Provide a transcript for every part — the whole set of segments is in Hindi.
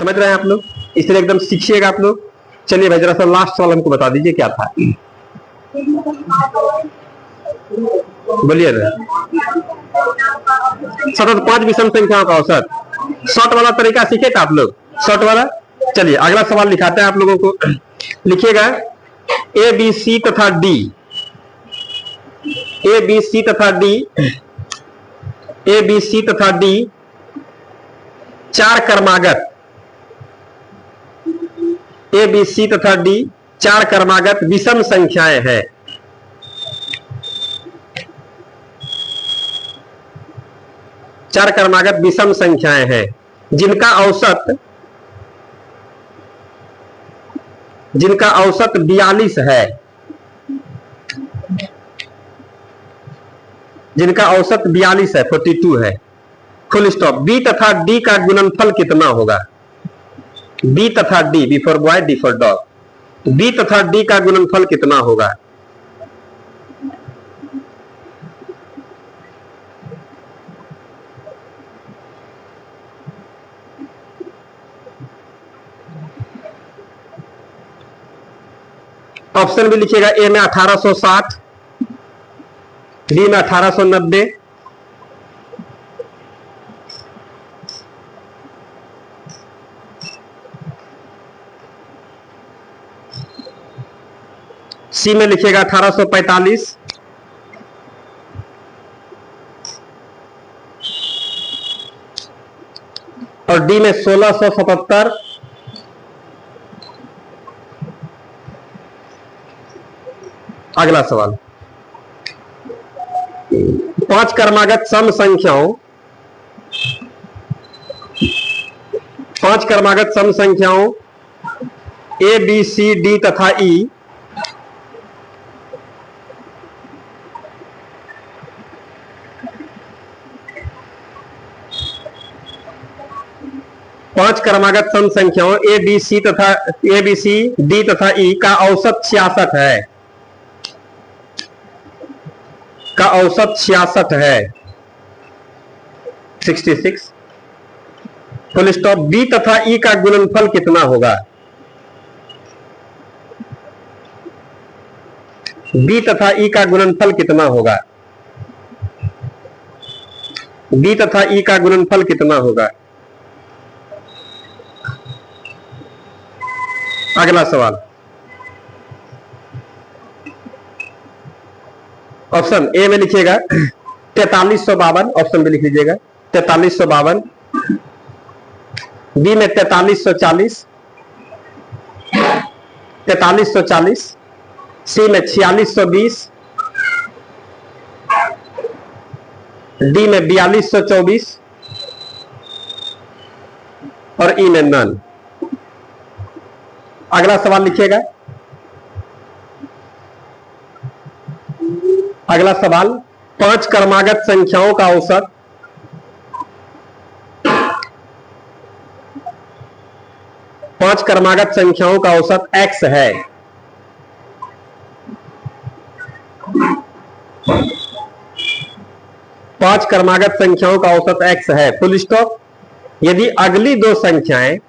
समझ रहे हैं आप लोग? इसलिए एकदम सीखिएगा आप लोग। चलिए भाई जरा सा लास्ट सवाल हमको बता दीजिए क्या था। बोलिए ना। सतत 5 विषम संख्याओं का औसत। शॉर्ट वाला तरीका सीखे थे आप लोग? शॉर्ट वाला। चलिए अगला सवाल लिखाते हैं आप लोगों को। लिखिएगा ए बी सी तथा डी, ए बी सी तथा डी, ए बी सी तथा डी चार क्रमागत, ए बी सी तथा डी चार क्रमागत विषम संख्याएं हैं। चार क्रमागत विषम संख्याएं हैं जिनका औसत 42 है, जिनका औसत 42 है, 42 है। Full stop. बी तथा डी का गुणनफल कितना होगा? बी तथा D, B for boy D for dog, B तथा डी का गुणनफल कितना होगा? ऑप्शन भी लिखिएगा। ए में 1860, बी में 1890, सी में लिखिएगा 1845, और डी में 1677। अगला सवाल। 5 क्रमागत सम संख्याओं, 5 क्रमागत सम संख्याओं ए बी सी डी तथा ई पांच क्रमागत सम संख्याओं ए बी सी डी तथा ई का औसत 66 है, का औसत 66 है, 66। Full stop. बी तथा ई का गुणनफल कितना होगा? बी तथा ई का गुणनफल कितना होगा? बी तथा ई का गुणनफल कितना होगा? अगला सवाल। ऑप्शन ए में लिखिएगा 4352, ऑप्शन भी लिख लीजिएगा 4352, बी में 4340, 4340, सी में 4620, डी में 4224 और ई में नन। अगला सवाल लिखिएगा। अगला सवाल। 5 क्रमागत संख्याओं का औसत, 5 क्रमागत संख्याओं का औसत x है। पांच क्रमागत संख्याओं का औसत x है। Full stop. यदि अगली दो संख्याएं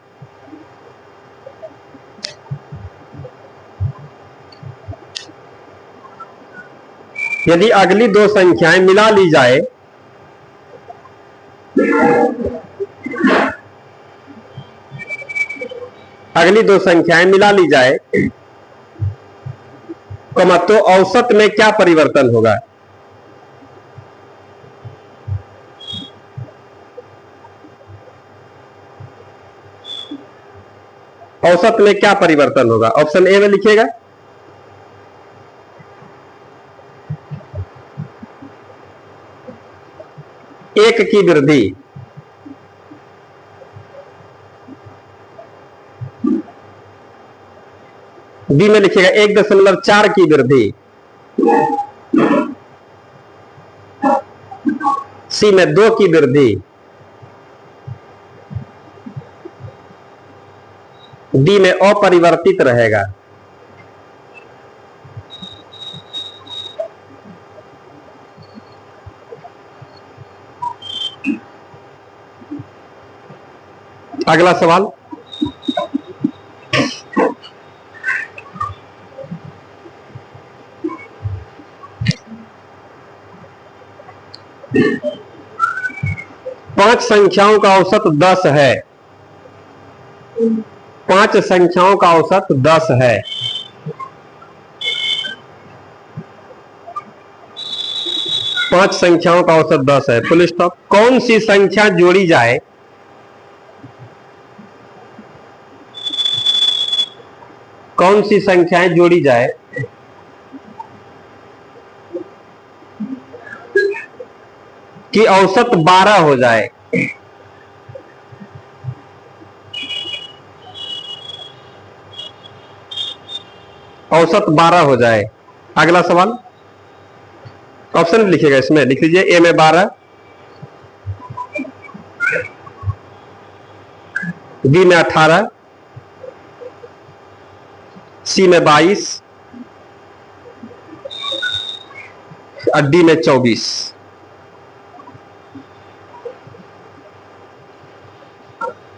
मिला ली जाए, अगली दो संख्याएं मिला ली जाए, तो औसत में क्या परिवर्तन होगा? औसत में क्या परिवर्तन होगा? ऑप्शन ए में लिखिएगा। एक की वृद्धि, बी में लिखिएगा 1.4 की वृद्धि, सी में 2 की वृद्धि, डी में अपरिवर्तित रहेगा। अगला सवाल। पांच संख्याओं का औसत 10 है। पांच संख्याओं का औसत 10 है। पांच संख्याओं का औसत 10 है। Full stop. कौन सी संख्या जोड़ी जाए कौन सी संख्याएं जोड़ी जाए कि औसत 12 हो जाए? औसत 12 हो जाए। अगला सवाल ऑप्शन लिखिएगा, इसमें लिख लीजिए। ए में 12, बी में 18, सी में 22 और डी में 24।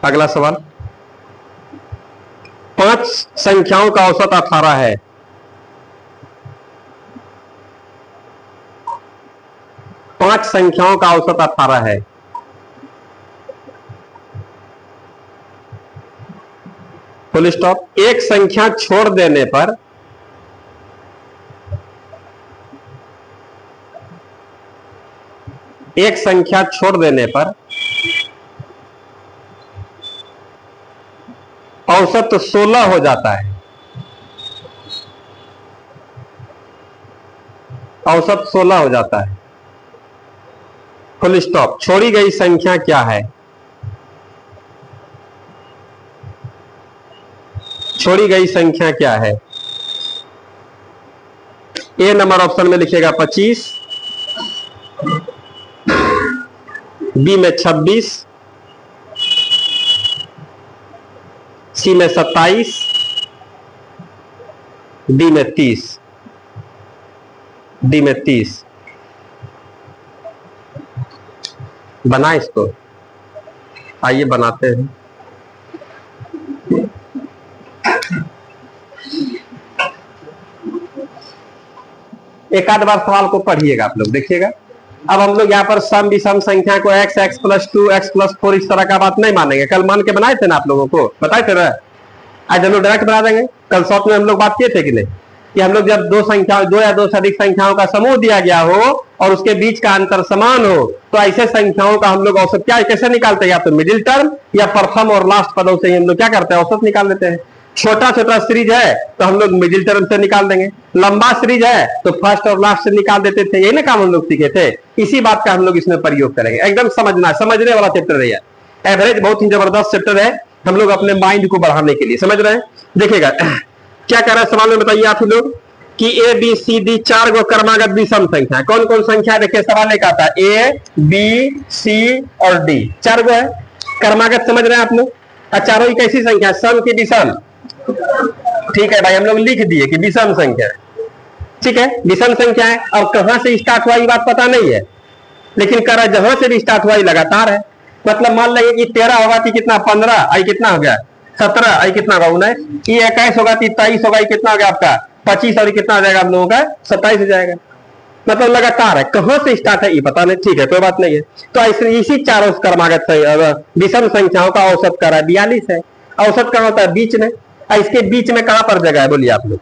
अगला सवाल। पांच संख्याओं का औसत 18 है। पांच संख्याओं का औसत 18 है। Full stop. एक संख्या छोड़ देने पर एक संख्या छोड़ देने पर औसत 16 हो जाता है। औसत 16 हो जाता है। Full stop. छोड़ी गई संख्या क्या है? छोड़ी गई संख्या क्या है? ए नंबर ऑप्शन में लिखिएगा 25, बी में 26, सी में 27, डी में 30। डी में 30। बना इसको, आइए बनाते हैं। एक आध बार सवाल को पढ़िएगा आप लोग, देखिएगा। अब हम लोग यहाँ पर सम विषम संख्या को x, x+2, x+4 इस तरह का बात नहीं मानेंगे। कल मान के बनाए थे ना आप लोगों को, बताए थे ना। आज हम लोग डायरेक्ट बना देंगे। कल शॉर्ट में हम लोग बात किए थे कि नहीं, कि हम लोग जब दो या दो से अधिक संख्याओं का समूह दिया गया हो और उसके बीच का अंतर समान हो, तो ऐसे संख्याओं का हम लोग औसत क्या कैसे निकालते हैं? या तो मिडिल टर्म या प्रथम और लास्ट पदों से हम लोग क्या करते हैं? औसत निकाल लेते हैं। छोटा छोटा सीरीज है तो हम लोग मिडिल टर्म से निकाल देंगे, लंबा सीरीज है तो फर्स्ट और लास्ट से निकाल देते थे। यही ना काम हम लोग सीखे थे। इसी बात का हम लोग इसमें प्रयोग करेंगे। एकदम समझने वाला चैप्टर है यार। एवरेज बहुत ही जबरदस्त चैप्टर है, हम लोग अपने माइंड को बढ़ाने के लिए। समझ रहे हैं? देखिएगा क्या कह रहा है सवाल में, बताइए आप लोग कि ए बी सी डी 4 गो क्रमागत विषम संख्या। कौन कौन संख्या? देखिए सवाल एक आता है, ए बी सी और डी 4 गो है क्रमागत। समझ रहे हैं आप लोग? चारों ही कैसी संख्या? सम की विषम। ठीक है भाई, हम लोग लिख दिए कि विषम संख्या। ठीक है, विषम संख्या है। और कहां से स्टार्ट हुआ ये बात पता नहीं है, लेकिन कर रहा जहां से भी स्टार्ट हुआ लगातार है। मतलब मान लीजिए कि 13 होगा कि कितना 15, आई कितना हो गया 17, आई कितना होगा 19, ये 21 होगा कि 23 होगा, कितना हो गया आपका 25, और कितना आ जाएगा आप लोगों का 27 हो जाएगा। मतलब लगातार है। कहां से स्टार्ट है ये पता नहीं। ठीक है, कोई बात नहीं है। तो ऐसे इसी चारों क्रमागत विषम संख्याओं का औसत कर रहा है 42 है। औसत कहां होता है? बीच में। इसके बीच में कहां पर जगह है बोलिए आप लोग?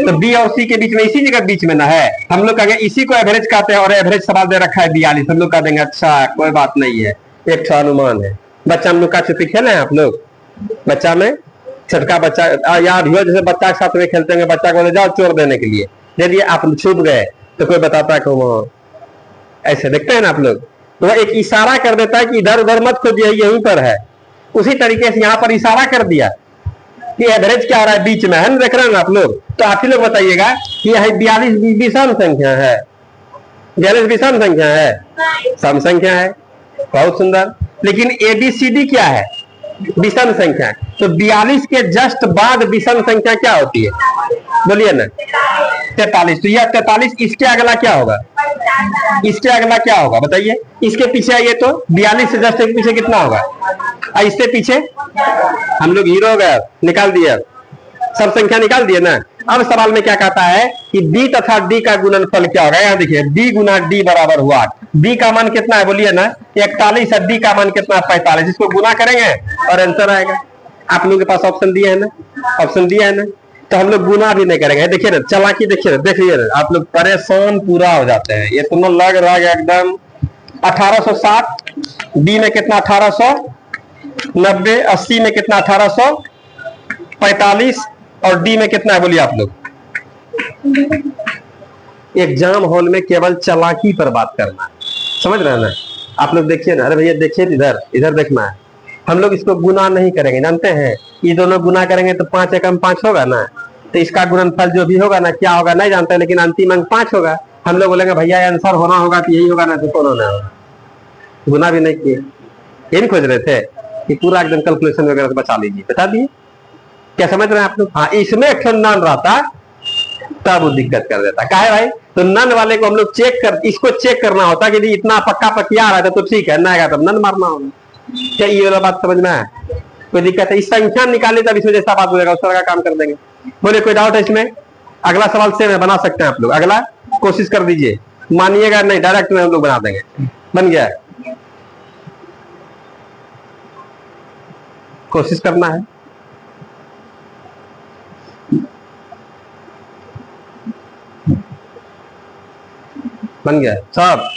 तो बी और सी के बीच में, इसी जगह बीच में ना है। हम लोग कहेंगे इसी को एवरेज कहते हैं, और एवरेज सवाल दे रखा है 42। हम लोग कह देंगे अच्छा कोई बात नहीं है, एक ठो अनुमान है। बच्चा हम लोग का चित्र खेले हैं आप लोग? बच्चा में छोटका बच्चा यार हो, जैसे बच्चा के साथ में खेलते हैं, बच्चा को बोले जाओ चोर देने के लिए, दे दिए, आप छुप गए तो कोई बताता है कि ऐसे देखते हैं ना आप लोग, तो वह एक इशारा कर देता है कि इधर उधर मत खोजिए, यहीं पर है। उसी तरीके से यहाँ पर इशारा कर दिया कि एवरेज क्या हो रहा है? बीच में है ना, देख रहे हैं आप लोग? तो आप ही लोग बताइएगा कि यह 42 विषम संख्या है? 42 विषम संख्या है? सम संख्या है। बहुत सुंदर। लेकिन एबीसीडी क्या है? विषम संख्या। तो 42 के जस्ट बाद विषम संख्या क्या होती है? बोलिए ना। 43। तो यह 43, इसके अगला क्या होगा? इसके अगला क्या होगा बताइए? इसके पीछे आइए तो 42 से जस्ट एक पीछे कितना होगा? और इससे पीछे हम लोग हीरो हो गए, निकाल दिए, सब संख्या निकाल दिए ना। अब सवाल में क्या कहता है कि b तथा d का गुणनफल क्या होगा? यहाँ देखिए b गुना d बराबर हुआ 8। b का मान कितना है बोलिए ना? 41 है। d का मान कितना है? 45। इसको गुना करेंगे और आंसर आएगा। आप लोगों के पास ऑप्शन दिया है ना, ऑप्शन दिया है ना, तो हम लोग गुना भी नहीं करेंगे। देखिए ना चालाकी, देखिए देखिए आप लोग परेशान पूरा हो जाते हैं। ये तुम्हें लग रहा है एकदम 1860, b में कितना 1890, 80 में कितना 1845 और डी में कितना है बोलिए आप लोग? एग्जाम हॉल में केवल चालाकी पर बात करना है, समझ रहे हैं ना आप लोग? देखिए ना, अरे भैया देखिए इधर, इधर देखना है। हम लोग इसको गुना नहीं करेंगे, जानते हैं ये दोनों गुना करेंगे तो 5 एकम 5 होगा ना, तो इसका गुणनफल जो भी होगा ना क्या होगा नहीं जानते, लेकिन अंतिम अंक 5 होगा। हम लोग बोलेंगे भैया आंसर होना होगा तो यही होगा ना, तो कौन होना होगा? गुना भी नहीं किए, ये नहीं खोज रहे थे कि पूरा एकदम कैलकुलेशन वगैरह बचा लीजिए, बता दिए। क्या समझ रहे हैं आप लोग? हाँ, इसमें एक नन रहता तब वो दिक्कत कर देता। क्या है भाई? तो नन वाले को हम लोग इसको चेक करना होता कि इतना पक्का पकिया आ रहा था तो ठीक है, ना आएगा तब नन मारना होगा। क्या ये वाला बात समझ में आया? कोई दिक्कत है? इस संख्या निकाले तब इसमें जैसा बात हो जाएगा उस तरह का काम कर देंगे। बोले कोई डाउट है इसमें? अगला सवाल से बना सकते हैं आप लोग, अगला कोशिश कर दीजिए। मानिएगा नहीं, डायरेक्ट में हम लोग बना देंगे। बन गया है, कोशिश करना है। बन गया सब।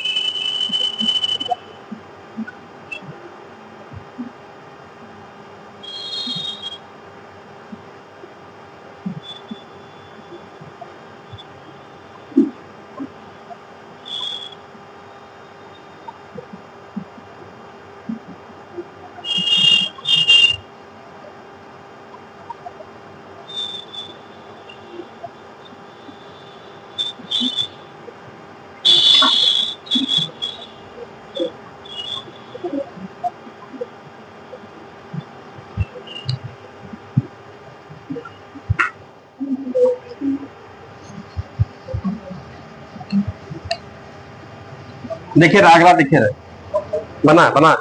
देखिए अगला देखिए, बना बना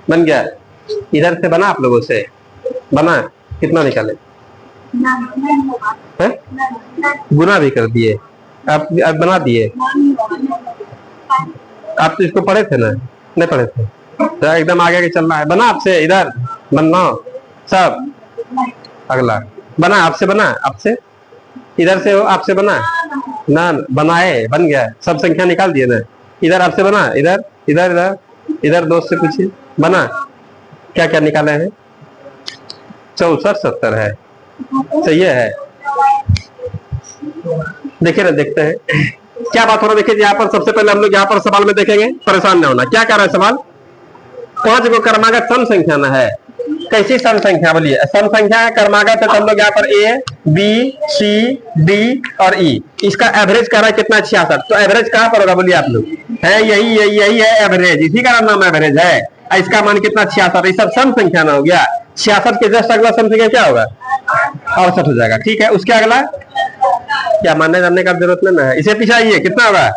बन गया। इधर से बना, आप लोगों से बना, कितना निकाले? गुना भी कर दिए आप बना दिए। आप तो इसको पढ़े थे ना? नहीं पढ़े थे तो एकदम आगे के चलना है। बना आपसे, इधर बनना सब। अगला बना आपसे, बना आपसे, इधर से आपसे बना ना, बनाए, बन गया। सब संख्या निकाल दिए ना। इधर आपसे बना, इधर इधर इधर इधर दोस्त से पूछिए बना क्या क्या निकाले हैं। 64 70 है, सही है। देखिए ना, देखते हैं क्या बात हो रहा है। देखिए यहाँ पर सबसे पहले हम लोग यहाँ पर सवाल में देखेंगे, परेशान ना होना। क्या कह रहा है सवाल? 5 को क्रमागत सम संख्या ना है। कैसी सम संख्या बोलिए? सम संख्या है, क्रमागत है, तो हम लोग यहाँ पर ए बी सी डी और ई, इसका एवरेज कर रहा है कितना? 66। तो एवरेज कहाँ पर होगा बोलिए आप लोग? है यही है एवरेज, इसी का नाम एवरेज है। इसका मान कितना? 66। ये सब सम संख्या ना हो गया। 66 के जस्ट अगला सम संख्या क्या होगा? 68 हो जाएगा। ठीक है, उसके अगला क्या मानने जानने का जरूरत नहीं है। इसे पीछे आइए, कितना होगा?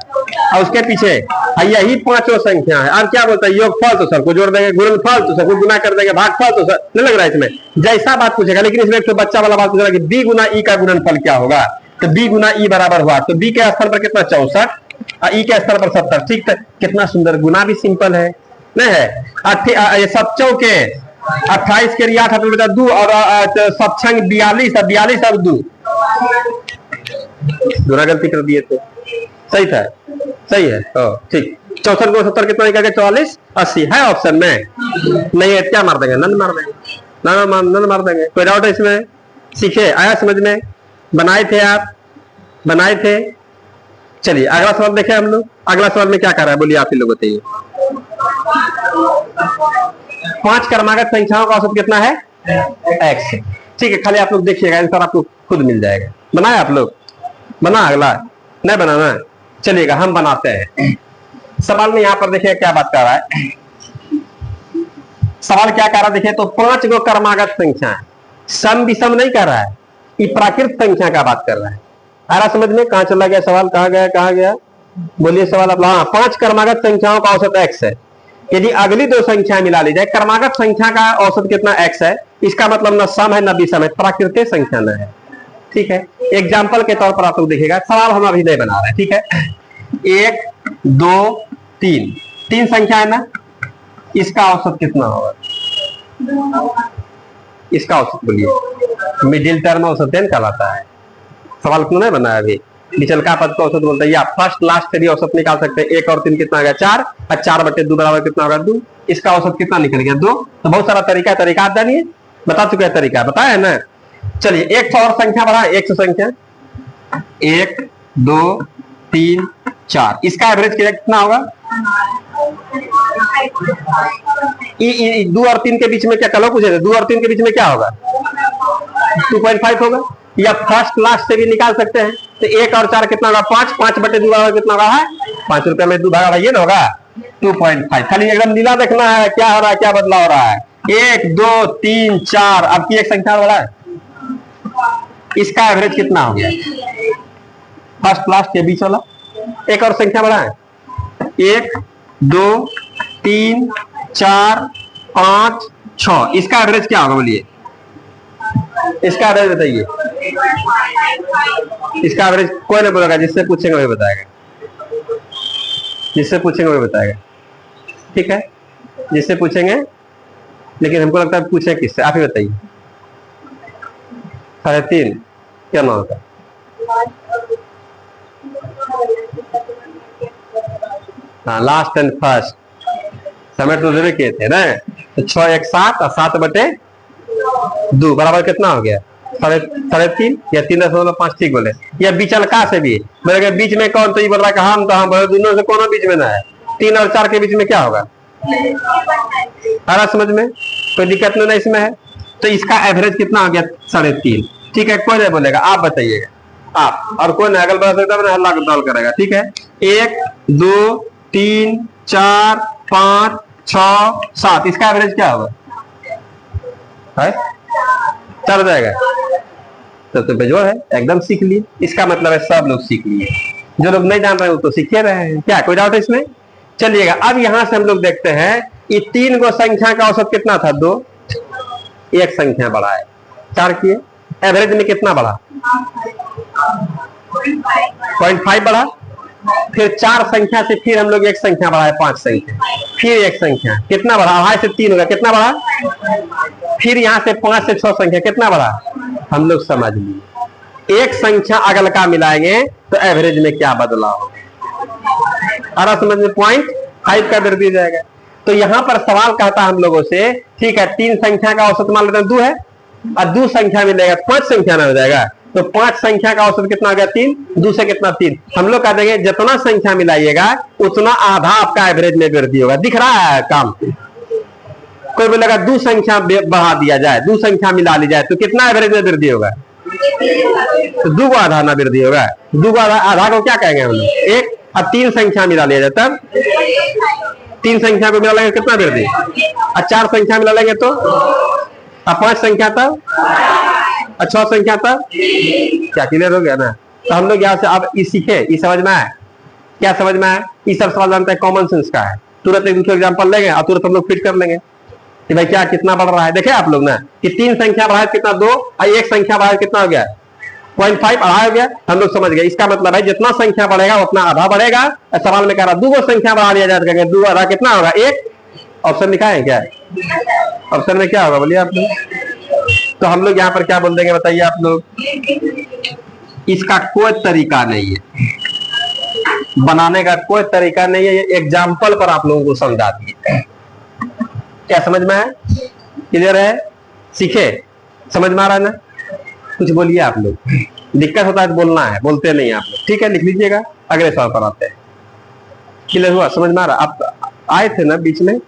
और उसके पीछे यही 5 संख्या है। और क्या बोलता है? योगफल तो सर को जोड़ देंगे, गुणनफल तो सर को गुना कर देंगे, भागफल तो सर नहीं लग रहा है इसमें जैसा बात पूछेगा। लेकिन इसमें एक तो बच्चा वाला बात पूछेगा कि b गुना ई का गुणनफल क्या होगा। तो b गुना ई बराबर हुआ, तो b के स्थान पर कितना? 64 और ई के स्थान पर 70। ठीक है, कितना सुंदर। गुना भी सिंपल है नहीं है? 7 चौके 28 के 8 बेटा 2 और 7 42 और 42 और 2 दोनों गलती कर दिए थे। सही था, सही है। ठीक, 64 को 70 कितना निकल गया? 44 80 है ऑप्शन में। नहीं है क्या मार देंगे? नन मार देंगे, नन मार देंगे। कोई डाउट है इसमें? सीखे, आया समझ में? बनाए थे आप, बनाए थे। चलिए अगला सवाल देखें हम लोग। अगला सवाल में क्या कर रहा है बोलिए आप ही लोग बताइए। 5 क्रमागत संख्याओं का औसत कितना है? x। ठीक है, खाली आप लोग देखिएगा, आंसर आपको खुद मिल जाएगा। बनाए आप लोग? बना? अगला नहीं बनाना, चलिएगा हम बनाते हैं। सवाल में यहाँ पर देखिए क्या बात कर रहा है। सवाल क्या कर रहा है देखिए तो 5 को क्रमागत संख्या है, सम विषम नहीं कर रहा है, ये प्राकृत संख्या का बात कर रहा है। आ रहा समझ में? कहां चला गया सवाल? कहां गया? कहां गया? बोलिए सवाल आप। हाँ, 5 क्रमागत संख्याओं का औसत x है। यदि अगली 2 संख्याएं मिला ली जाए, क्रमागत संख्या का औसत कितना x है, इसका मतलब न सम है न विषम है, प्राकृतिक संख्या न है। ठीक है, एग्जाम्पल के तौर पर आप लोग देखिएगा, सवाल हम अभी नहीं बना रहे हैं। ठीक है, 1 2 3 3 संख्या है ना, इसका औसत कितना होगा? इसका औसत बोलिए। मिडिल टर्म औसत कहलाता है। सवाल क्यों नहीं बना है अभी? निचल का पद का औसत बोलते हैं, या फर्स्ट लास्ट से भी औसत निकाल सकते हैं। 1 और 3 कितना आ गया? 4, और 4/2 बराबर कितना होगा? 2। इसका औसत कितना निकल गया? 2। तो बहुत सारा तरीका आप जानिए, बता चुके हैं तरीका, बताया ना। चलिए 100 और संख्या बढ़ा, 100 संख्या, 1 2 3 4, इसका एवरेज कितना होगा? 2 और 3 के बीच में क्या, कल पूछे थे, 2 और 3 के बीच में क्या होगा? 2.5 होगा। या फर्स्ट लास्ट से भी निकाल सकते हैं। तो 1 और 4 कितना होगा? 5, 5/2 कितना होगा? 5 रुपया में 2 भागा भाई, ये ना होगा 2.5। खाली एकदम नीला देखना है, क्या हो रहा है, क्या बदलाव हो रहा है। 1 2 3 4, अब की एक संख्या बढ़ा है, इसका एवरेज कितना हो गया? फर्स्ट लास्ट के बीच वाला। एक और संख्या बढ़ा है, 1 2 3 4 5 6, इसका एवरेज क्या होगा? बोलिए, इसका एवरेज बताइए। इसका एवरेज कोई नहीं बोलेगा, जिससे पूछेंगे वही बताएगा, जिससे पूछेंगे वही बताएगा। ठीक है, जिससे पूछेंगे, लेकिन हमको लगता है पूछें किससे, आप ही बताइए। 3.5 क्या ना होगा? हाँ, लास्ट एंड फर्स्ट समय तो जरूर किए थे ना। तो 6 1 7 और 7/2 बराबर कितना हो गया? 3.5 या 3.5, ठीक बोले। या बीचल का से भी बोले, बीच में कौन? तो ये बोल रहा है हम, तो हम बोले दोनों से कौन बीच में ना है। 3 और 4 के बीच में क्या होगा? आ रहा समझ में? कोई दिक्कत नहीं इसमें है। तो इसका एवरेज कितना हो गया? 3.5। ठीक है, कोई नहीं बोलेगा, आप बताइएगा आप, और कोई नहीं अगल बगल सकता है, हल्ला दौल करेगा। ठीक है, 1 2 3 4 5 6 7, इसका एवरेज क्या होगा? चल जाएगा। तो बेजोड़ है, एकदम सीख लिए। इसका मतलब है सब लोग सीख लिए, जो लोग नहीं जान रहे हैं वो तो सीखे रहे हैं। क्या कोई डाउट है इसमें? चलिएगा, अब यहां से हम लोग देखते हैं ये 3 को संख्या का औसत कितना था? 2। एक संख्या बढ़ा है, 4 किए, एवरेज में कितना बढ़ा? 0.5 बढ़ा। फिर 4 संख्या से फिर हम लोग एक संख्या बढ़ाए, 5 संख्या, फिर एक संख्या, कितना बढ़ा? 2.5 से 3 होगा, कितना बढ़ा? फिर यहाँ से 5 से 6 संख्या, कितना बढ़ा? हम लोग समझ लिए, एक संख्या अगल का मिलाएंगे तो एवरेज में क्या बदलाव होगा? अरे समझ में? 0.5 का दर दिया जाएगा। तो यहाँ पर सवाल कहता हम लोगों से, ठीक है, 3 संख्या का औसत मान लेते हैं 2 है, और 2 संख्या मिलेगा, 5 संख्या ना हो जाएगा। तो 5 संख्या का औसत कितना हो गया? 3। 2 से कितना? 3। हम लोग कह देंगे जितना संख्या मिलाइएगा उतना आधा आपका एवरेज में वृद्धि होगा। दिख रहा है काम? कोई बोलेगा 2 संख्या बढ़ा दिया जाए, 2 संख्या मिला ली जाए तो कितना एवरेज में वृद्धि होगा? तो 2 को आधा ना वृद्धि होगा। 2 को आधा को क्या कहेंगे हम लोग? 1। और 3 संख्या मिला लिया जाए तब 3 संख्या को मिला लेंगे कितना वृद्धि? और 4 संख्या मिला लेंगे तो, और 5 संख्या तब, और 6 संख्या तब। क्या क्लियर हो गया ना? तो हम लोग यहाँ से अब ये सीखे, ये समझ में आए? क्या समझ में आए? ये सब सवाल जानते हैं, कॉमन सेंस का है। तुरंत एक दूसरे एग्जाम्पल लेंगे और तुरंत हम लोग फिट कर लेंगे कि भाई क्या कितना बढ़ रहा है। देखे आप लोग ना कि 3 संख्या बढ़ाए कितना? 2, और 1 संख्या बढ़ाए कितना हो गया? 0.5 बढ़ा हो गया। हम लोग समझ गए, इसका मतलब है जितना संख्या बढ़ेगा उतना आधा बढ़ेगा। सवाल में कह रहा 2 को संख्या बढ़ा दिया जाए, 2 आधा कितना होगा? 1। ऑप्शन लिखा है क्या? ऑप्शन में क्या होगा बोलिए आप लोग? तो हम लोग यहाँ पर क्या बोल देंगे बताइए आप लोग? इसका कोई तरीका नहीं है, बनाने का कोई तरीका नहीं है। ये एग्जाम्पल पर आप लोगों को समझा दिए। क्या समझ में है? क्लियर है? सीखे? समझ में आ रहा है ना? कुछ बोलिए आप लोग। दिक्कत होता है तो बोलना है, बोलते नहीं आप लोग। ठीक है, लिख लीजिएगा, अगले सवाल पर आते हैं। क्लियर हुआ? समझ में आ रहा? आप आए थे ना बीच में?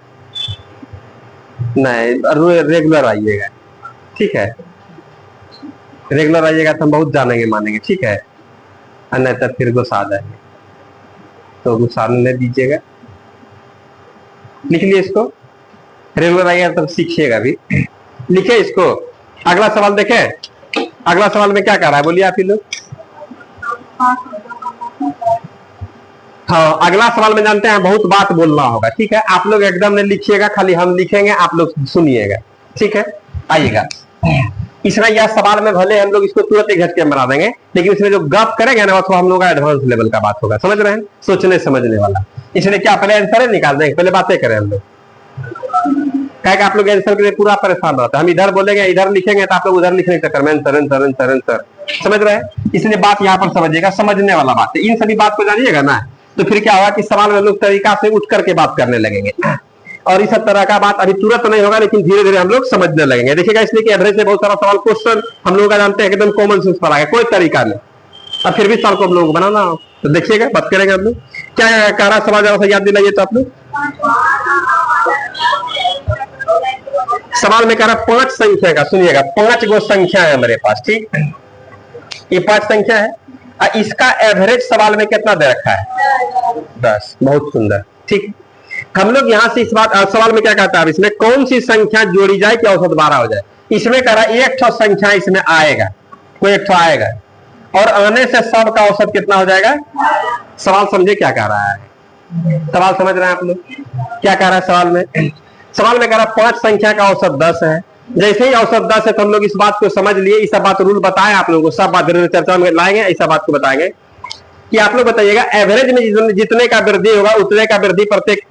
नहीं, रेगुलर आइएगा। ठीक है, रेगुलर आइएगा तो हम बहुत जानेंगे मानेंगे। ठीक है, नहीं तो फिर गुस्सा जाएंगे, तो गुस्सा नहीं दीजिएगा। लिख लिए इसको, रेगुलर आइएगा तब सीखिएगा भी। लिखे इसको। अगला सवाल देखे। अगला सवाल में क्या कह रहा है बोलिए आप ही लोग? हाँ, अगला सवाल में जानते हैं बहुत बात बोलना होगा, ठीक है। आप लोग एकदम नहीं लिखिएगा, खाली हम लिखेंगे, आप लोग सुनिएगा, ठीक है। आइएगा, इसमें यह सवाल में भले हम लोग इसको तुरंत एक झटके में बना देंगे, लेकिन इसमें जो गप करेंगे ना वो हम लोग का एडवांस लेवल का बात होगा, समझ रहे हैं, सोचने समझने वाला। इसलिए क्या पहले आंसर निकाल देंगे, पहले बातें करें हम लोग, क्या कि आप लोग आंसर के लिए पूरा परेशान रहता है। हम इधर बोलेंगे, इधर लिखेंगे तो आप लोग उधर लिखने के चक्कर में आंसर, समझ रहे हैं। इसलिए बात यहाँ पर समझिएगा, समझने वाला बात है। इन सभी बात को जानिएगा ना, तो फिर क्या होगा कि सवाल में लोग तरीका से उठ करके बात करने लगेंगे, और इस तरह का बात अभी तुरंत नहीं होगा, लेकिन धीरे धीरे हम लोग समझने लगेंगे। देखिएगा, इसलिए कि एवरेज से बहुत सारा सवाल क्वेश्चन हम लोग का जानते हैं एकदम कॉमन सेंस पर आ गया, कोई तरीका नहीं, और फिर भी सवाल को हम लोग को बनाना हो तो देखिएगा, बात करेंगे हम लोग। क्या कह रहा सवाल, जरा सा याद दिलाइए तो आप लोग। सवाल में कह रहा 5 संख्या का, सुनिएगा 5 गो संख्या है मेरे पास, ठीक, ये 5 संख्या है, इसका एवरेज सवाल में कितना दे रखा है 10। बहुत सुंदर, ठीक। हम लोग यहां से इस बात सवाल में क्या कहता है, इसमें कौन सी संख्या जोड़ी जाए कि औसत 12 हो जाए। इसमें कह रहा एक ठो संख्या इसमें आएगा, कोई एक ठो आएगा, और आने से सब का औसत कितना हो जाएगा। सवाल समझे क्या कह रहा है, सवाल समझ रहे हैं आप लोग क्या कह रहा है सवाल में। सवाल में कह रहा 5 संख्या का औसत 10 है। जैसे ही औसत 10 है तो हम लोग इस बात को समझ लिए, इस बात रूल बताएं आप लोगों को, सब बात चर्चा में लाएंगे, ऐसा बात को बताएंगे कि आप लोग बताइएगा एवरेज में जितने का वृद्धि होगा उतने का वृद्धि प्रत्येक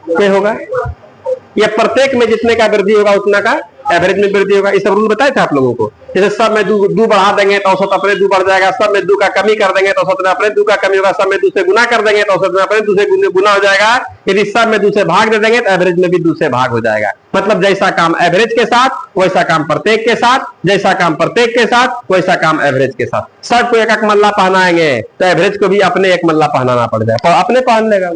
में होगा, या प्रत्येक में जितने का वृद्धि होगा उतना का एवरेज में वृद्धि होगा। ये सब रूल बताए थे आप लोगों को। जैसे सब में दो बढ़ा देंगे तो औसत अपने 2 बढ़ जाएगा, सब में 2 का कमी कर देंगे तो औसत में अपने 2 का कमी होगा, सब में 2 से गुना कर देंगे तो औसत में अपने 2 से गुना हो जाएगा। यदि सब में 2 से भाग दे देंगे तो एवरेज में भी 2 से भाग हो जाएगा। मतलब जैसा काम एवरेज के साथ वैसा काम प्रत्येक के साथ, जैसा काम प्रत्येक के साथ वैसा काम एवरेज के साथ। सबको एक एक मल्ला पहनाएंगे तो एवरेज को भी अपने एक मल्ला पहनाना पड़ जाएगा, तो अपने पहन लेगा।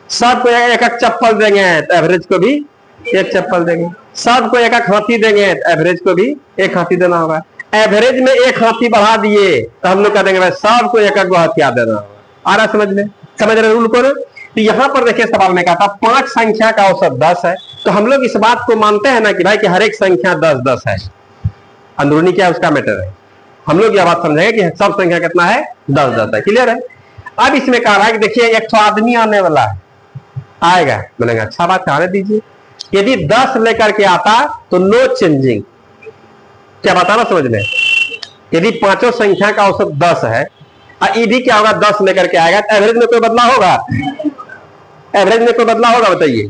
सबको एक एक चप्पल देंगे तो एवरेज को भी एक चप्पल देंगे, सबको एक एक हाथी देंगे तो एवरेज को भी एक हाथी देना होगा। एवरेज में एक हाथी बढ़ा दिए तो हम लोग कह देंगे भाई सबको एक एक हथियार देना होगा। आ रहा समझ रहे रूल को। तो यहाँ पर देखिए सवाल में कहा था 5 संख्या का औसत 10 है, तो हम लोग इस बात को मानते हैं ना कि भाई कि हर एक संख्या 10-10 है, अंदरूनी क्या उसका मैटर है। हम लोग यह बात समझेंगे कि सब संख्या कितना है 10-10 है, क्लियर है। अब इसमें कह रहा है कि देखिए एक तो आदमी आने वाला है, आएगा, बोलेंगे अच्छा बात आने दीजिए। यदि 10 लेकर के आता तो नो चेंजिंग, क्या बताना समझ में। यदि 5 संख्या का औसत 10 है और ये भी क्या होगा 10 लेकर के आएगा तो एवरेज में कोई बदलाव होगा, एवरेज में कोई बदलाव होगा बताइए।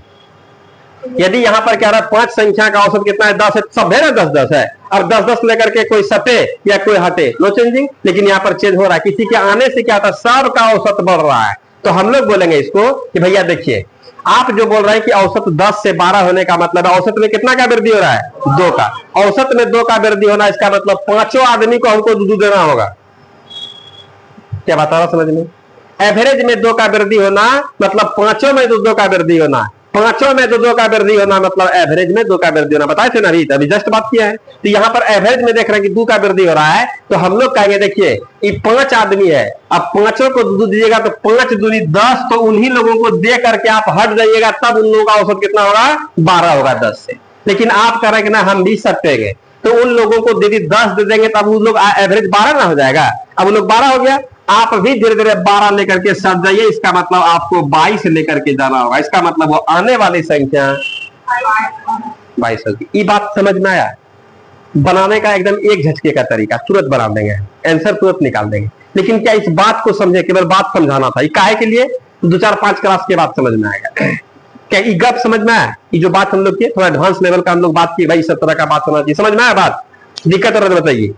यदि यहां पर क्या रहा 5 संख्या का औसत कितना है 10 है, सब है ना 10-10 है, और 10-10 लेकर के कोई सटे या कोई हटे नो चेंजिंग। लेकिन यहाँ पर चेंज हो रहा है, किसी के आने से क्या था सब का औसत बढ़ रहा है। तो हम लोग बोलेंगे इसको कि भैया देखिए आप जो बोल रहे हैं कि औसत 10 से 12 होने का मतलब है औसत में कितना का वृद्धि हो रहा है 2 का, औसत में 2 का वृद्धि होना, इसका मतलब 5 आदमी को हमको दूध देना होगा। क्या बता रहा समझ में। एवरेज में 2 का वृद्धि होना मतलब 5 में 2 का वृद्धि होना, 5 में 2 का वृद्धि होना मतलब एवरेज में 2 का वृद्धि होना। बताए थे ना अभी जस्ट बात किया है। तो यहाँ पर एवरेज में देख रहे हैं कि 2 का वृद्धि हो रहा है, तो हम लोग कहेंगे देखिए ये 5 आदमी है, अब 5 को दूध दीजिएगा तो 5 दूनी 10, तो उन्हीं लोगों को दे करके आप हट जाइएगा तब उन लोगों का औसत कितना होगा 12 होगा 10 से। लेकिन आप कह रहे हैं कि ना हम भी सटेंगे, तो उन लोगों को यदि 10 दे देंगे तब उन लोग एवरेज 12 ना हो जाएगा। अब उन लोग 12 हो गया, आप भी धीरे धीरे 12 लेकर के सट जाइए, इसका मतलब आपको 22 लेकर के जाना होगा। इसका मतलब वो आने वाली संख्या 22 होगी। ये बात समझ में आया। बनाने का एकदम एक झटके का तरीका, तुरंत बना देंगे, आंसर तुरंत निकाल देंगे। लेकिन क्या इस बात को समझे, केवल बात समझाना था, ये काहे के लिए 2-4-5 क्लास के बाद समझ में आएगा। क्या ये गप समझ में आया, ये जो बात हम लोग किए थोड़ा एडवांस लेवल का हम लोग बात की, भाई सब तरह का बात होना चाहिए, समझ में आया बात, दिक्कत हो रहा है बताइए।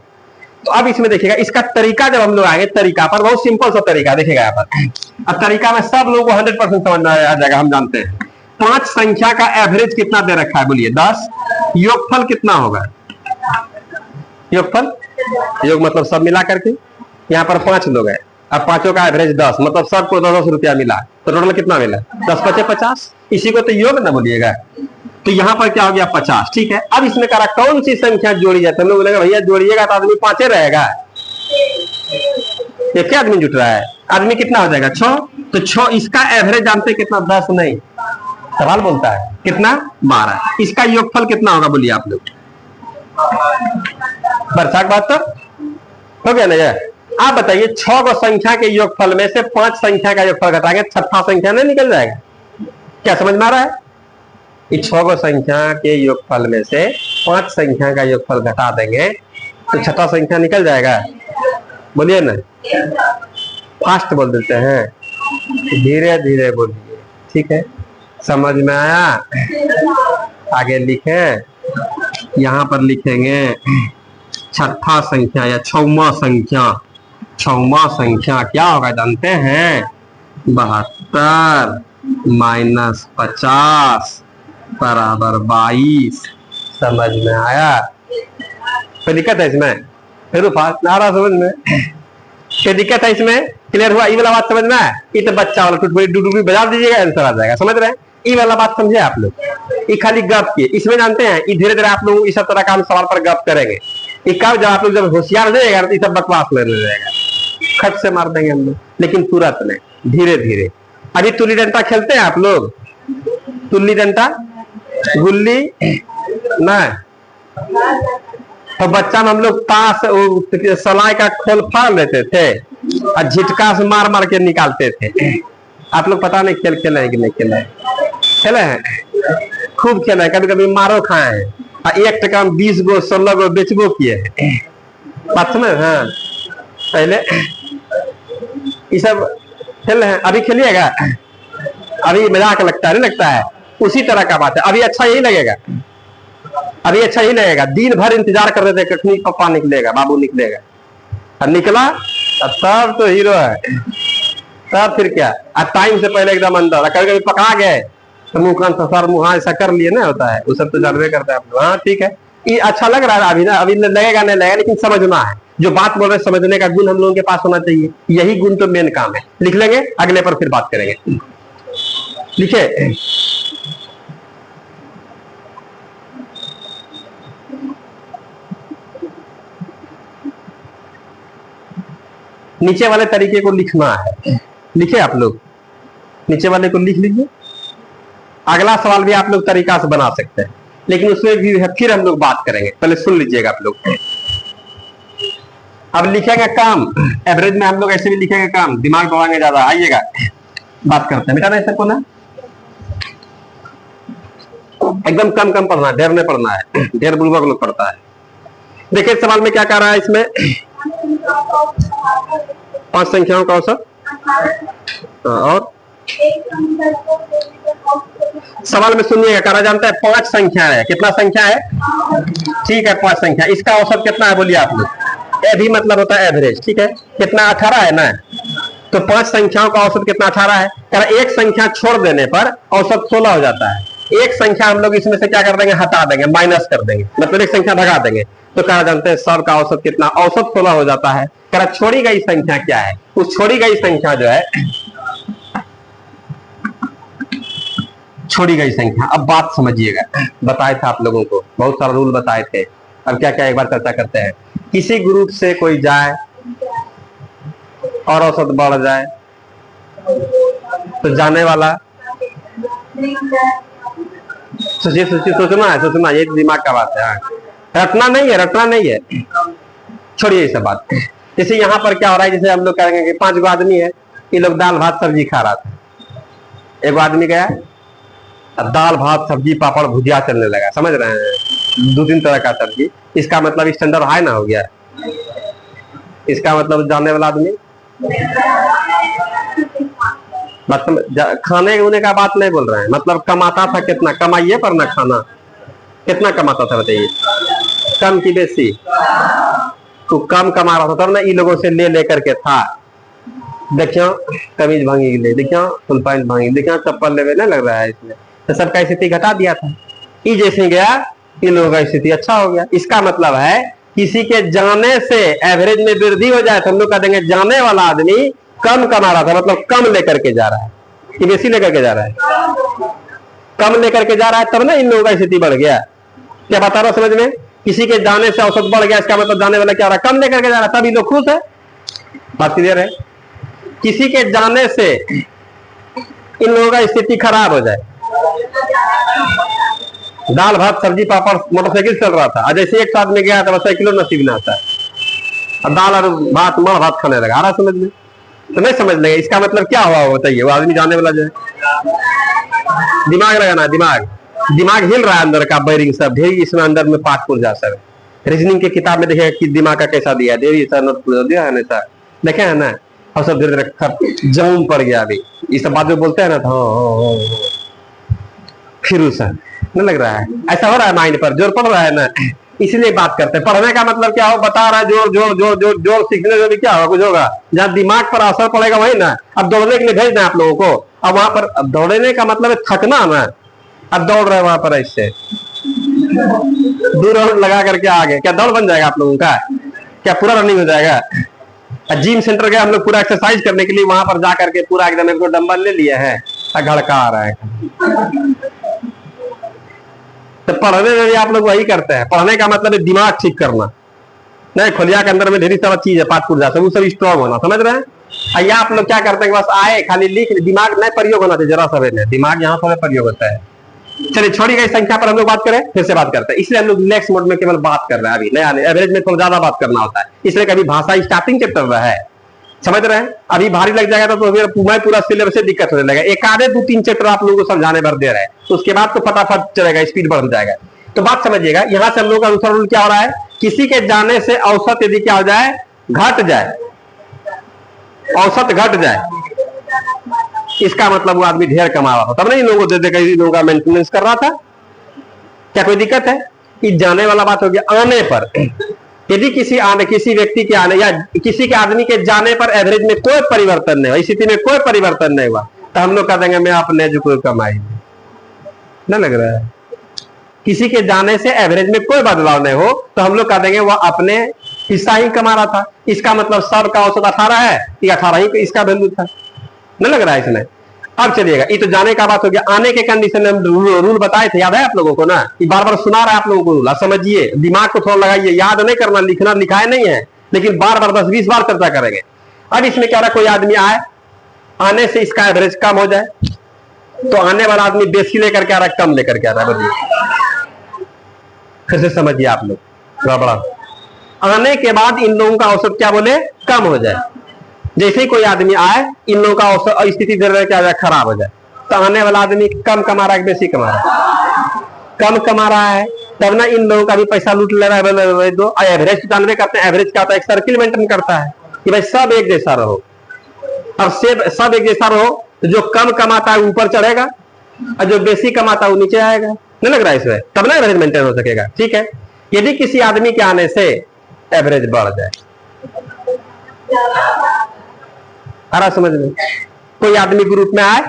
तो अब इसमें देखिएगा इसका तरीका, जब हम लोग आएंगे तरीका पर, बहुत सिंपल सा तरीका देखिएगा यहाँ पर। अब तरीका में सब लोगों को 100% समझ में आ जाएगा। हम जानते हैं 5 संख्या का एवरेज कितना दे रखा है, बोलिए 10, योगफल कितना होगा, योगफल, योग मतलब सब मिला करके, यहाँ पर 5 लोग हैं, अब 5 का एवरेज 10 मतलब सबको 10 रुपया मिला, तो टोटल कितना मिला 10-5 50, इसी को तो योग ना बोलिएगा। तो यहाँ पर क्या हो गया 50, ठीक है। अब इसमें कह रहा कौन सी संख्या जोड़ी जाए, तो हम लोग बोलेंगे भैया जोड़िएगा तो आदमी 5 रहेगा, ये क्या आदमी जुट रहा है, आदमी कितना हो जाएगा 6, तो 6, इसका एवरेज जानते कितना 10 नहीं, सवाल बोलता है कितना 12, इसका योगफल कितना होगा बोलिए आप लोग। बरसात बात तो हो गया ना यार। आप बताइए 6 को संख्या के योगफल में से 5 संख्या का योगफल घटाएंगे, छठा संख्या नहीं निकल जाएगा? क्या समझ में आ रहा है? इस 6 को संख्या के योगफल में से 5 संख्या का योगफल घटा देंगे तो छठा संख्या निकल जाएगा। बोलिए ना, फास्ट बोल देते हैं, धीरे धीरे बोलिए, ठीक है? समझ में आया? आगे लिखे, यहां पर लिखेंगे छठा संख्या या 6वां संख्या। 6वां संख्या क्या होगा जानते हैं? 72 माइनस 50 बराबर 22। समझ में आया? कोई दिक्कत है इसमें? फिर फास्ट ना रहा समझ में? क्या दिक्कत है इसमें? क्लियर हुआ? ये वाला बात समझ में आया? ये तो बच्चा वाला टुटपुरी बजा दीजिएगा, आंसर आ जाएगा। समझ रहे हैं? ये वाला बात समझे आप लोग? ये खाली गप किए, इसमें जानते हैं ये धीरे धीरे आप लोग इस तरह का हम सवाल पर गप करेंगे। ये कब जब आप लोग जब होशियार हो जाएगा तो ये सब बकवास लेने जाएगा, खट से मार देंगे हम लोग, लेकिन तुरंत नहीं, धीरे धीरे। अभी तुल्ली डंडा खेलते हैं आप लोग? तुल्ली डंडा, गुल्ली नहीं तो बच्चा में हम लोग ताश सलाई का खोल फाड़ लेते थे और झिटका से मार मार के निकालते थे। आप लोग पता नहीं खेल खेले हैं कि नहीं खेले हैं? खेले हैं, खूब खेले हैं, कभी कभी मारो खाए हैं और 1 टका में 20 गो 16 गो बेचबो किए हैं। बात समझ? हाँ, पहले ये सब खेल हैं। अभी खेलिएगा? अभी मजाक लगता है, नहीं लगता है? उसी तरह का बात है। अभी अच्छा यही लगेगा, अभी अच्छा ही लगेगा। दिन भर इंतजार कर रहे थे कखनी पापा निकलेगा, बाबू निकलेगा, और निकला तब तो हीरो है। तब फिर क्या, टाइम से पहले एकदम अंदर, कभी कभी पकड़ा गए तो मुंह कान ससुर मुहा ऐसा कर लिए ना, होता है वो सब तो जानवे करता है आप लोग। हाँ ठीक है, ये अच्छा लग रहा है अभी ना, अभी लगेगा नहीं लगेगा, लेकिन समझना है। जो बात बोल रहे समझने का गुण हम लोगों के पास होना चाहिए, यही गुण तो मेन काम है। लिख लेंगे, अगले पर फिर बात करेंगे। लिखे, नीचे वाले तरीके को लिखना है। लिखे आप लोग, नीचे वाले को लिख लीजिए। अगला सवाल भी आप लोग तरीका से बना सकते हैं, लेकिन उसमें भी फिर हम लोग बात करेंगे। पहले सुन लीजिएगा आप लोग। अब लिखेंगे काम, एवरेज में हम लोग ऐसे भी लिखेंगे काम, दिमाग दौड़ाएंगे ज्यादा। आइएगा बात करते हैं, बेटा नहीं सबको ना एकदम कम कम पढ़ना है, ढेर नहीं पढ़ना है, ढेर बुलबक लोग पढ़ता है। देखिए सवाल में क्या कह रहा है, इसमें 5 संख्याओं का औसत, और सवाल में सुनिएगा, कह रहा जानता है 5 संख्या है। कितना संख्या है? ठीक है 5 संख्या, इसका औसत कितना है बोलिए आप लोग? ए भी मतलब होता है एवरेज, ठीक है? कितना? 18 है ना? तो 5 संख्याओं का औसत कितना? 18 है। कह रहा एक संख्या छोड़ देने पर औसत 16 हो जाता है। एक संख्या हम लोग इसमें से क्या कर देंगे? हटा देंगे, माइनस कर देंगे, मतलब एक संख्या भगा देंगे। तो कह जानते हैं सब का औसत कितना? औसत 16 हो जाता है। कह रहा छोड़ी गई संख्या क्या है? उस छोड़ी गई संख्या जो है, छोड़ी गई संख्या। अब बात समझिएगा, बताए थे आप लोगों को, बहुत सारा रूल बताए थे। अब क्या क्या एक बार चर्चा करते हैं। किसी ग्रुप से कोई जाए और औसत बढ़ जाए तो जाने वाला, सोचना है, ये दिमाग का बात है। रटना नहीं है, रटना नहीं है, छोड़िए ये सब बात। जैसे यहाँ पर क्या हो रहा है, जैसे हम लोग कहेंगे कि 5 गो आदमी है, ये लोग दाल भात सब्जी खा रहा था। एक आदमी गया, दाल भात सब्जी पापड़ भुजिया चलने लगा, समझ रहे हैं? 2-3 तरह का सब्जी। इसका मतलब स्टैंडर्ड हाई ना हो गया। इसका मतलब जानने वाला आदमी, मतलब खाने उने का बात नहीं बोल रहे हैं, मतलब कमाता था कितना, कमाइए पर ना खाना, कितना कमाता था बताइए? कम की बेसी? तो कम कमा रहा था तब ना इन लोगों से ले लेकर के था। देखियो कमीज भांगी ले, देखियो फुल पैंट भांगी, देखियो चप्पल लेवे नहीं लग रहा है इसमें, तो सबका स्थिति घटा दिया था। ये जैसे गया इन लोगों का स्थिति अच्छा हो गया। इसका मतलब है किसी के जाने से एवरेज में वृद्धि हो जाए तो हम लोग कह देंगे जाने वाला आदमी कम कमा रहा था, मतलब कम लेकर के जा रहा है कि बेसी लेकर के जा रहा है? कम लेकर के जा रहा है, तब ना इन लोगों का स्थिति बढ़ गया। क्या बता रहा समझ में? किसी के जाने से औसत बढ़ गया, इसका मतलब जाने वाला क्या हो रहा है? कम लेकर के जा रहा है, तब ये लोग खुश है। बात क्लियर है? किसी के जाने से इन लोगों का स्थिति खराब हो जाए, दाल भात सब्जी पापड़ मोटरसाइकिल चल रहा था, जैसे एक साथ में गया तो साइकिलों नसीब ना आता है, अब दाल और भात माँ भात खाने लगा, आ रहा समझ में? तो नहीं समझ लेंगे इसका मतलब क्या हुआ बताइए। वो आदमी जाने वाला जो है, दिमाग लगाना, दिमाग हिल रहा है अंदर का, बैरिंग सब ढेर इसमें अंदर में पाठ पुर्जा सब। रीजनिंग के किताब में देखेगा कि दिमाग का कैसा दिया, देवी सर नोट दिया है ना सर, देखे है ना, और सब धीरे धीरे जम पड़ गया। अभी ये सब बात जो बोलते हैं ना, फिर सर नहीं लग रहा है, ऐसा हो रहा है, माइंड पर जोर पड़ रहा है ना, इसलिए बात करते हैं। पढ़ने का मतलब क्या हो, बता रहा है, जोर जोर जोर जोर जोर सीखने से भी क्या होगा, कुछ होगा। जहाँ दिमाग पर असर पड़ेगा वही ना। अब दौड़ने के लिए भेज दें आप लोगों को, अब वहां पर अब दौड़ने का मतलब है थकना ना, अब दौड़ रहे वहां पर ऐसे 2 राउंड लगा करके आगे, क्या दौड़ बन जाएगा आप लोगों का? क्या पूरा रनिंग हो जाएगा? जिम सेंटर गए हम लोग पूरा एक्सरसाइज करने के लिए, वहां पर जाकर के पूरा एकदम एक डंबल ले लिया है, घड़का आ रहा है। तो पढ़ने में भी आप लोग वही करते हैं। पढ़ने का मतलब है दिमाग ठीक करना, नहीं खोलिया के अंदर में ढेरी सारा चीज है, पाठ पुर्जा सब सब स्ट्रॉन्ग होना, समझ रहे हैं। या आप लोग क्या करते हैं, बस आए खाली लिख, दिमाग नहीं प्रयोग होना चाहिए जरा सा, दिमाग यहाँ थोड़ा प्रयोग होता है। चलिए छोड़ी गई संख्या पर हम लोग बात करें, फिर से बात करते हैं। इसलिए हम लोग नेक्स्ट मोड में केवल बात कर रहे हैं, अभी नया एवरेज में थोड़ा ज्यादा बात करना होता है, इसलिए कभी भाषा स्टार्टिंग चैप्टर रहा है, समझ रहे हैं। अभी भारी लग जाएगा तो मैं पूरा सिलेबस से दिक्कत होने लगेगा। एक आधे 2-3 चैप्टर आप लोगों को समझाने भर दे रहे हैं, तो उसके बाद तो फटाफट चलेगा, स्पीड बढ़ जाएगा। तो बात समझिएगा, यहां से हम लोग का दूसरा रूल क्या हो रहा है, किसी के जाने से औसत यदि क्या हो जाए, घट जाए, औसत घट जाए, इसका मतलब वो आदमी ढेर कमा रहा था, तब नहीं लोगों को दे देगा, लोगों का मेंटेनेंस कर रहा था। क्या कोई दिक्कत है? कि जाने वाला बात हो गया। आने पर यदि किसी व्यक्ति के आने या किसी के आदमी के जाने पर एवरेज में कोई परिवर्तन नहीं हुआ, स्थिति में कोई परिवर्तन नहीं हुआ, तो हम लोग कह देंगे मैं अपने जो कोई कमाई नहीं लग रहा है। किसी के जाने से एवरेज में कोई बदलाव नहीं हो तो हम लोग कह देंगे वह अपने हिस्सा ही कमा रहा था। इसका मतलब सब का औसत 18 है, ये 18 ही इसका वैल्यू था, नहीं लग रहा है इसमें। अब चलिएगा, ये तो जाने का बात हो गया। आने के कंडीशन में हम रूल बताए थे, याद है आप लोगों को ना, ये बार बार सुना रहा है आप लोगों को रूल, आप समझिए, दिमाग को थोड़ा लगाइए, याद नहीं करना, लिखना लिखाए नहीं है, लेकिन बार बार 10-20 बार चर्चा करेंगे। अब इसमें क्या रहा, कोई आदमी आए, आने से इसका एवरेज कम हो जाए, तो आने वाला आदमी बेसी लेकर के आ रहा है, कम लेकर के आ रहा है, बताइए, फिर से समझिए आप लोग थोड़ा बड़ा। आने के बाद इन लोगों का औसत क्या बोले, कम हो जाए। जैसे ही कोई आदमी आए, इन लोगों का औसत स्थिति क्या खराब हो जाए, तो आने वाला आदमी कम कमा रहा है, बेसी कमा रहा है, कम कमा रहा है, तब ना इन लोगों का भी पैसा लूट ले रहा है। दो एवरेज जानवे करते हैं, एवरेज क्या होता है, एक सर्किल मेंटेन करता है कि भाई सब एक जैसा रहो। अब सब एक जैसा रहो तो जो कम कमाता है ऊपर चढ़ेगा और जो बेसी कमाता है वो नीचे आएगा, नहीं लग रहा है इसमें, तब ना एवरेज मेंटेन हो सकेगा। ठीक है, यदि किसी आदमी के आने से एवरेज बढ़ जाए, आ रहा समझ में, कोई आदमी ग्रुप में आए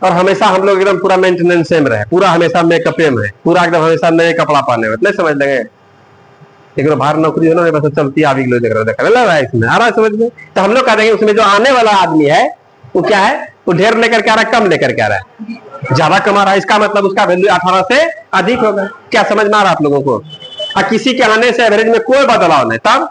और हमेशा हम लोग एकदम पूरा मेंटेनेंस सेम रहे, पूरा हमेशा मेकअप में है, पूरा एकदम हमेशा नए कपड़ा पहने हुए, नहीं समझ लेंगे। एक बाहर नौकरी हो ना, बस चलती आ रहा है इसमें, आ रहा है समझ में। तो हम लोग कह देंगे उसमें जो आने वाला आदमी है वो क्या है, वो ढेर लेकर के आ रहा है, कम लेकर के आ रहा है, ज्यादा कमा रहा है, इसका मतलब उसका वैल्यू 18 से अधिक होगा। क्या समझ में आ रहा है आप लोगों को? और किसी के आने से एवरेज में कोई बदलाव नहीं, तब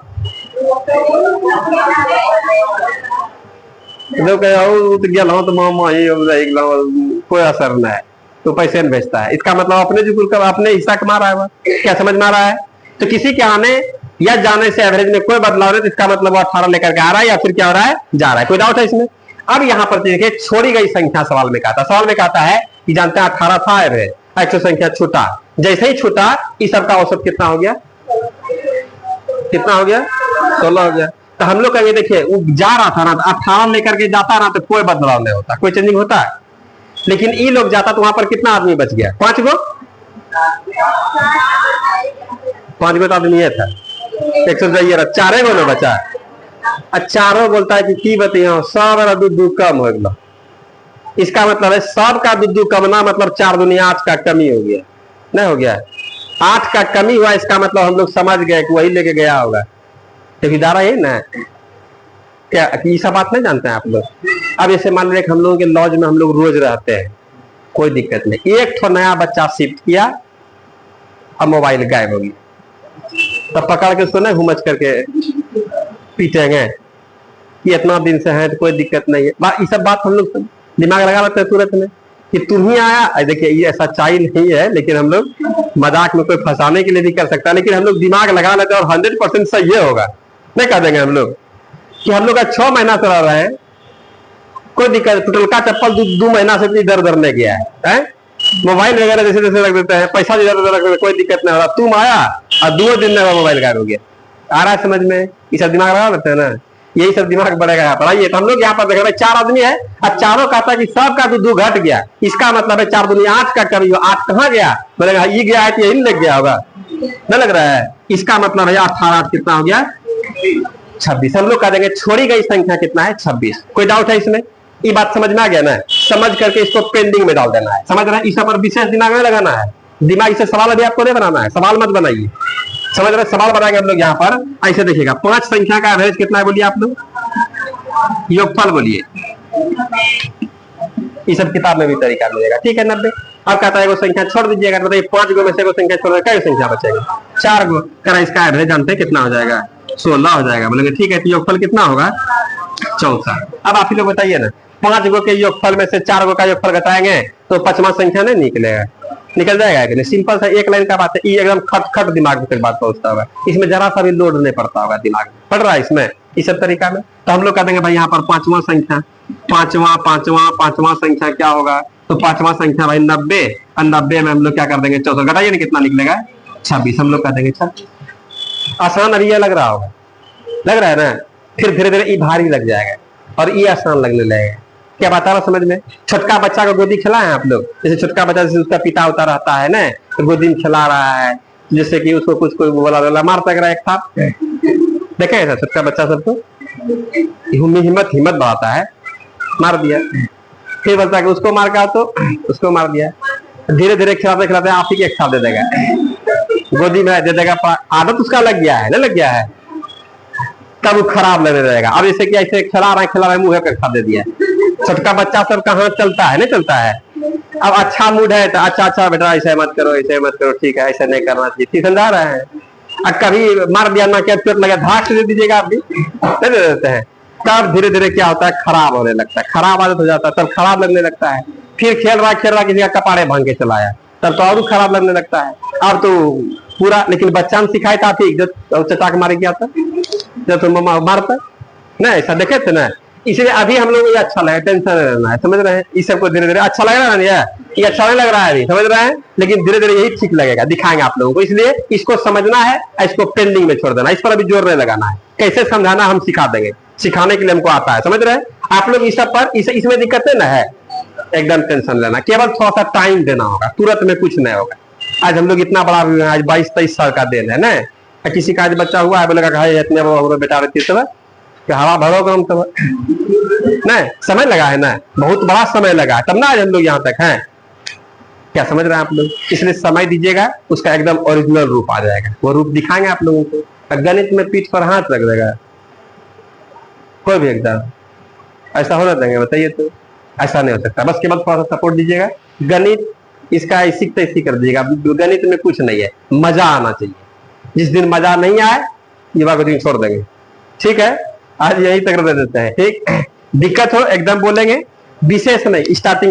कोई असर नहीं है, तो पैसे नहीं भेजता है, इसका मतलब अपने जो अपने हिस्सा कमा रहा है। क्या समझ में आ रहा है? तो किसी के आने या जाने से एवरेज में कोई बदलाव नहीं, तो इसका मतलब वो 18 लेकर के आ रहा है या फिर क्या हो रहा है, जा रहा है। कोई डाउट है इसमें? अब यहाँ पर देखिए, छोड़ी गई संख्या सवाल में कहता, सवाल में कहता है कि जानते हैं 18 था एवरेज, 100 संख्या छूटा, जैसे ही छूटा इस सब का औसत कितना हो गया, कितना हो गया, 16 हो गया। तो हम लोग कहेंगे देखिए वो जा रहा था ना, 18 लेकर के जाता ना, तो कोई बदलाव नहीं होता, कोई चेंजिंग होता है। लेकिन ये लोग जाता तो वहां पर कितना आदमी बच गया, 5 गो, 5 गो तो आदमी ये था, 100 जाइए 4 गो ना बचा। चारों बोलता है कि बताइए सब दूध कम हो गया, इसका मतलब है सब का दूध कमना मतलब 4 दुनिया 8 का कमी हो गया, नहीं हो गया, 8 का कमी हुआ, इसका मतलब हम लोग समझ गए कि वही लेके गया होगा, ठेकेदार है ना। क्या ये सब बात नहीं जानते हैं आप लोग? अब ऐसे मान लीजिए हम लोगों के लॉज में हम लोग रोज रहते हैं, कोई दिक्कत नहीं, एक तो नया बच्चा शिफ्ट किया, अब मोबाइल गायब हो गया, तब पकड़ के उसको नहीं घुमच करके पीटेंगे कि इतना दिन से है तो कोई दिक्कत नहीं है। ये सब बात हम लोग दिमाग लगा लेते हैं तुरंत में कि तुम ही आया। देखिए ये सच्चाई नहीं है, लेकिन हम लोग मजाक में कोई फंसाने के लिए भी कर सकता है, लेकिन हम लोग दिमाग लगा लेते हैं और 100% सही होगा, नहीं कह देंगे हम लोग कि हम लोग 6 महीना चला रहे हैं, कोई दिक्कत, टोटल का चप्पल 2 महीना से इधर उधर नहीं गया है? मोबाइल वगैरह जैसे जैसे रख देते हैं, पैसा इधर उधर रख देते हैं, कोई दिक्कत नहीं हो रहा। तुम आया और 2 दिन में मोबाइल गायब हो गया। आ रहा है समझ में? ये सब दिमाग लगा लेते हैं ना, यही सब दिमाग बढ़ेगा यहाँ पर। आइए तो हम लोग यहाँ पर देख रहे हैं 4 आदमी है और चारों कहता है कि सबका 2 घट गया। इसका मतलब है 4 दूनी 8 का करियो, 8 कहाँ गया? बोलेगा ये गया है तो यही लग गया होगा, नहीं लग रहा है? इसका मतलब है 18 कितना हो गया? 26। हम लोग कह देंगे छोड़ी गई संख्या कितना है? 26। कोई डाउट है इसमें? ये बात समझ में आ गया ना? समझ करके इसको पेंडिंग में डाल देना है, समझ रहे हैं? इस पर विशेष दिमाग में लगाना है, दिमाग इसे सवाल अभी आपको नहीं बनाना है, सवाल मत बनाइए, समझ रहे? सवाल बनाएंगे हम लोग यहाँ पर। ऐसे देखिएगा 5 संख्या का एवरेज कितना है बोलिए आप लोग? योगफल बोलिए। ये सब किताब में भी तरीका मिलेगा, ठीक है? 90। अब कहता है वो संख्या छोड़ दीजिएगा, बताइए 5 गो में से वो संख्या छोड़, क्या संख्या बचेगा? 4 गो। करा इसका एवरेज जानते हैं कितना हो जाएगा? 16 हो जाएगा। बोलेंगे ठीक है, तो योगफल कितना होगा? 14। अब आप ही लोग बताइए ना, 5 गो के योगफल में से 4 गो का योगफल घटाएंगे तो 5वां संख्या नहीं निकलेगा? निकल जाएगा कि नहीं? सिंपल सा एक लाइन का बात है। ये एकदम खट खट दिमाग में तक बात पहुंचता होगा, इसमें जरा सा भी लोड नहीं पड़ता होगा दिमाग में, पड़ रहा है इसमें इस सब तरीका में। तो हम लोग कह देंगे भाई यहाँ पर 5वां संख्या, पांचवां संख्या क्या होगा? तो 5वां संख्या भाई 90, और 90 में हम लोग क्या कर देंगे? 14 घटाइए ना, कितना निकलेगा? 26। हम लोग कह देंगे 26। आसान अभी ये लग रहा होगा, लग रहा है ना? फिर धीरे धीरे ये भारी लग जाएगा और ये आसान लगने लगेगा। क्या बता रहा समझ में? छोटका बच्चा को गोदी खिलाए आप लोग, जैसे छोटका बच्चा जैसे उसका पिता होता रहता है ना, तो गोदी में खिला रहा है, जैसे कि उसको कुछ कोई बोला मारता रहा एक था, देखे ऐसा छोटका बच्चा सबको हिम्मत बढ़ाता है, मार दिया, फिर बोलता है कि उसको मार का, तो उसको मार दिया। धीरे धीरे खिलाते खिलाते आप ही एक साथ दे देगा, गोदी में दे देगा। आदत उसका लग गया है ना, लग गया है, तब वो खराब लगने लगेगा। अब जैसे कि ऐसे खिला रहा है मुंह पे खा दे दिया। छोटका बच्चा सब कहाँ चलता है, नहीं चलता है। अब अच्छा मूड है तो अच्छा बेटा ऐसे मत करो, ऐसे मत करो, ठीक है, ऐसे नहीं करना चाहिए, ठीक समझा रहे हैं। और कभी मार दिया ना, क्या चोट लगा, धाक से दे दीजिएगा, आप भी नहीं दे देते हैं। तब धीरे धीरे क्या होता है? खराब होने लगता है, खराब आदत हो जाता है, तब खराब लगने लगता है। फिर खेल रहा किसी का कपाड़े भांग के चलाया, तब तो और खराब लगने लगता है। अब तो पूरा, लेकिन बच्चा ने सिखाया था ठीक, जो चटा के मारे गया था, जब तो मम्मा मारता ना, ऐसा देखे थे ना। इसलिए अभी हम लोग ये अच्छा लगा, टेंशन रहना है, समझ रहे हैं? इस सबको धीरे धीरे अच्छा लग रहा है ना, ये अच्छा नहीं लग रहा है अभी, समझ रहे हैं? लेकिन धीरे धीरे यही ठीक लगेगा, दिखाएंगे आप लोगों को। इसलिए इसको समझना है, इसको पेंडिंग में छोड़ देना, इस पर अभी जोर नहीं लगाना है। कैसे समझाना हम सिखा देंगे, सिखाने के लिए हमको आता है, समझ रहे हैं? आप लोग इस सब पर इसमें दिक्कत ना है, एकदम टेंशन लेना, केवल थोड़ा सा टाइम देना होगा, तुरंत में कुछ नहीं होगा। आज हम लोग इतना बड़ा, आज 22-23 साल का दिन है ना, किसी का आज बच्चा हुआ है, बोलेगा इतने बेटा रहती तब हवा भरोगे हम तब नहीं, समय लगा है ना, बहुत बड़ा समय लगा, तब ना आज हम लोग यहाँ तक हैं। क्या समझ रहे हैं आप लोग? इसलिए समय दीजिएगा, उसका एकदम ओरिजिनल रूप आ जाएगा, वो रूप दिखाएंगे आप लोगों को। गणित में पीठ पर हाथ रख देगा कोई भी एकदम, ऐसा होना देंगे? बताइए तो, ऐसा नहीं हो सकता। बस केवल थोड़ा सा सपोर्ट दीजिएगा, गणित इसका ऐसी तैसी कर दीजिएगा। गणित में कुछ नहीं है, मजा आना चाहिए। जिस दिन मजा नहीं आए, युवा को दिन छोड़ देंगे, ठीक है? आज यही तक दे देते हैं, ठीक? दिक्कत हो एकदम बोलेंगे, विशेष नहीं, स्टार्टिंग